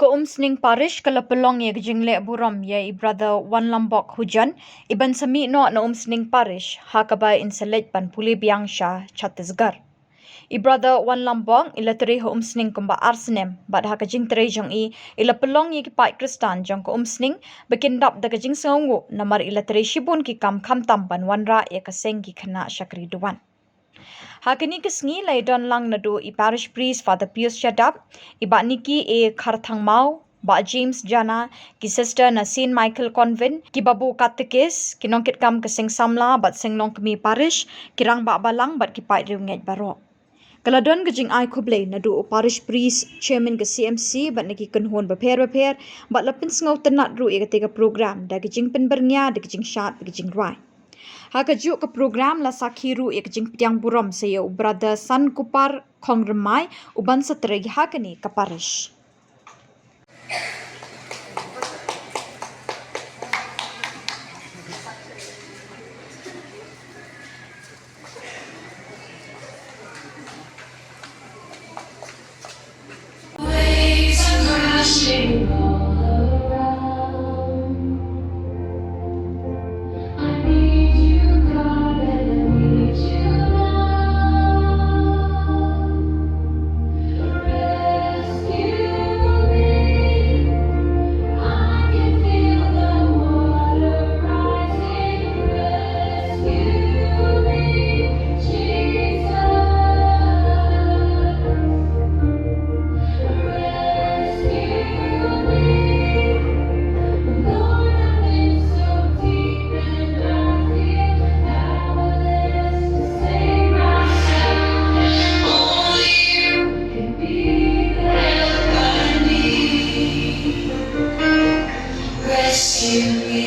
Keumsning parish kalapelong ye gejingle buram ye brother Wan Lambok hujan iban sami no na umsning parish hakaba inselej ban puli biangsha Chhattisgarh. Brother Wan Lambok ilateri umsning kumba arsnem bad hakajing tere jong ila pelong ye kipai kristan jong ko umsning bekindap da kajing sengu namar ilateri shibun ki kam kham tamban wanra ye kaseng ki khana shakri duwan. Hakini kesngi laidon lang nadu i parish priest Father Pius Shadap, iba Niki e Kharthang Mau, ba James Jana, ki sister na Saint Michael Convent, ki babu katekis, ki nongkit kam keseng samla bat seng nong kemi parish, kirang ba balang bat ki pai riunget barok. Kaladon gejing ai kublay nadu o parish priest chairman ke CMC bat niki kenhon beper bat lapin sengau tenat ru i ketika program da gejing penbernya da gejing syat da gejing rai. Hakajuk ke program la sakhiru ek jing piang buram saya brother San Kupar Kongremai uban seteregi hakani ke parish. Waves are crashing all around. I need you, God, and I need you now. Rescue me. I can feel the water rising. Rescue me, Jesus. Rescue me.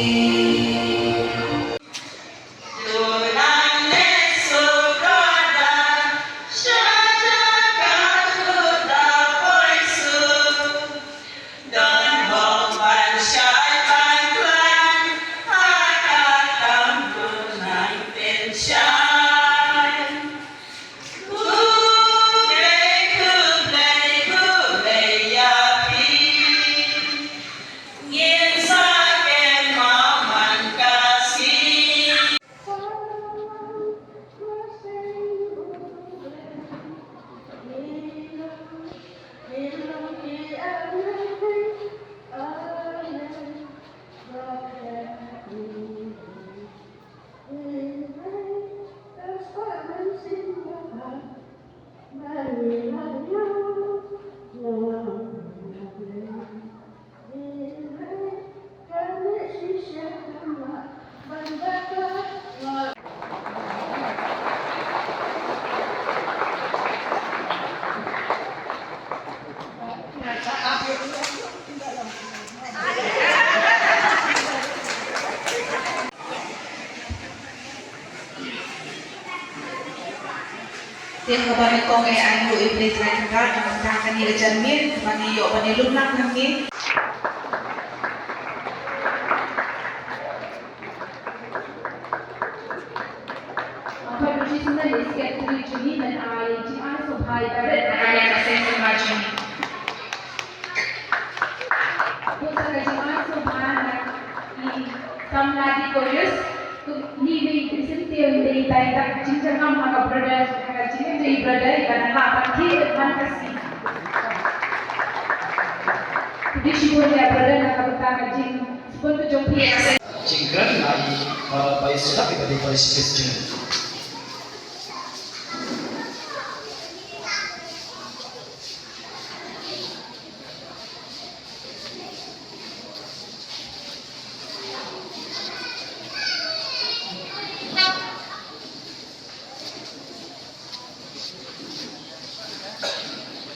Tiap kebani kong ayu iblis lain kal yang mencakan ni lecermin, kebani yok bani lunak nangi. Apa bersihnya isket tuli cuni dan air cian subhai barat ada kasih semacam. Pusat cian subhai ini samladi koyus. Ni presente dari tayang cincang kam haka brother haka cincang dari brother ikan apa pasti mantasi. Jadi siapa brother haka bertanya cing sepuluh jompi ya. Cingkran lagi bayi sudah kita di polisi kecil.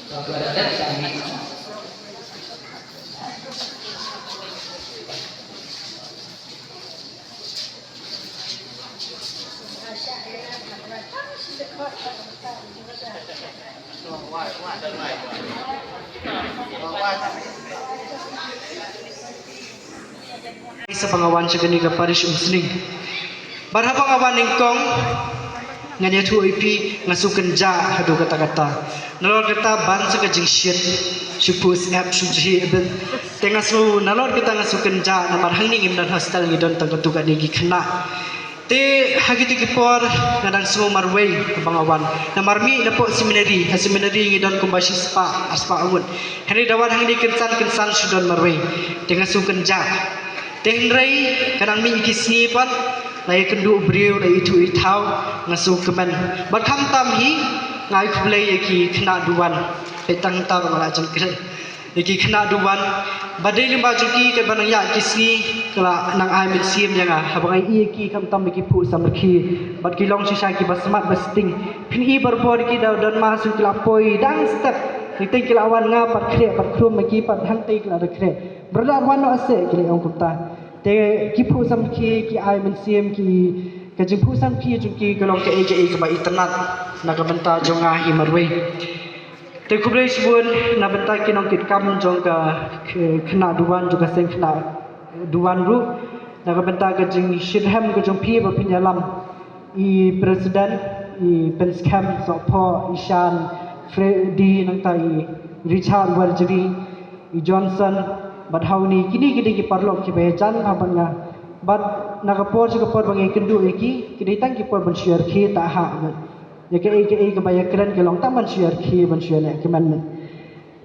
Waktu ada kami sa pangawan sa gani ka parish umsning. Barhabang awan ning kong nganya tu IP ngasukan ja hadu kata-kata nalor kata ban sekajing shit supus app suji ben tengah su nalor kita ngasukan ja namar hangning imdan hostel ngidon tangkatuka nigi kena te hagi tu kipor ngadang semua marway bangawan namar mi napo seminari ngidon kumbashi aspa awun hari dawan hang ni kensan sudon marway tengah sukan ja tenrai kadang mi kisni pat lai kendu briu lai itu itau ngasu kemen bakham tam hi ngai khlei yaki khna duwan petang tar mala jangkre yaki khna duwan badai limba juki ke banang ya kisni kala nang ai min sim yanga habangai i ki kam tam ki phu sam ki bat ki long sisa ki basmat basting phin i berbor ki daw don ma su kila poi dang step nitai kila awan nga pat khre pat khrum ki pat hang tai kila da khre brother wan no ase ki ong kupta te ki phu sam ki ai min sim ki ka jing phu sam ki juki kalong ke ke ba internet na ka banta jonga hi marwe te kublai subun na benta kinong kit kam jong ka khna duwan juga seng khna duwan ru na ka benta ka jing shirham ka jong phi ba pinyalam I president I penscam so pho ishan Freddy nang tai Richard Warjeri I Johnson but how ni kini ki parlok ki bejan aban nga but nakapor si kapor bangi kendu iki kiditang ki por ban share ki ta ha ya ke ba yakran ke long tam ban share ki ban share ne ke man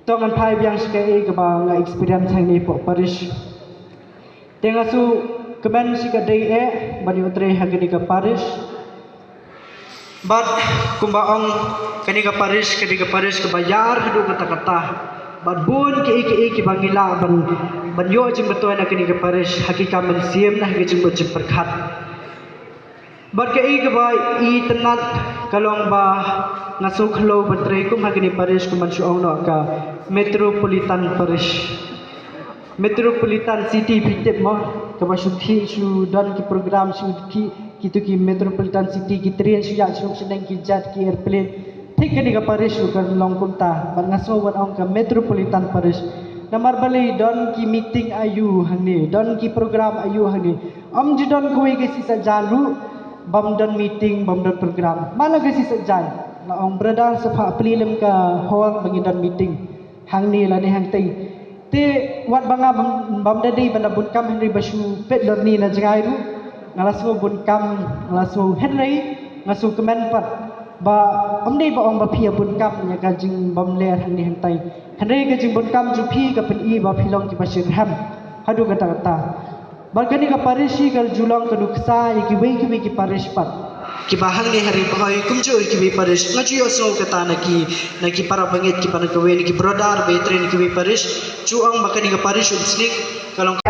tong an phai byang ske ke ba nga experience hang ni po parish tenga su kemen si ka dei bani utre ha ke ka parish but kumba ong kani ka parish ke bayar hadu kata-kata but bun ke bangila ban yo jing betul na kani ka parish hakika men siem nah ke jing bocin perkhat but ke ba I tenat kalong ba ngasu khlo batre kum hakini parish kum su ong no ka metropolitan city pitep mo ka ba su dan ki program su ki metropolitan city ki train su ya su sedang ki jet ki airplane thik ni ka parish ka long kumta ban ngaso wan ong ka metropolitan parish namar bali don ki meeting ayu hangni don ki program ayu hangni am ji don koi ke sisa jalu bam don meeting bam don program mana ke sisa jai la ong brother sapha plilim ka hol bangi don meeting hangni la ni hang tai te wat banga bam dadi bana bun kam henry basu pet lor ni na jangai ru ngalasu bun kam ngalasu henry ngasu kemen pat ba amdei ba ong ba phia bun kam nya ka jing bam le hang ni hang tai henry ka jing bun kam ju phi ka pen I ba philong ki basir ham hadu kata balkani ka parishi kal julong ka duksa ki wei ki parish pat ki bahang ni hari bahai kumjo ki wei parish ngaji osno kata na ki para bangit ki pana ka wei ki brother betrin ki wei parish chu ong bakani ka parish usnik kalong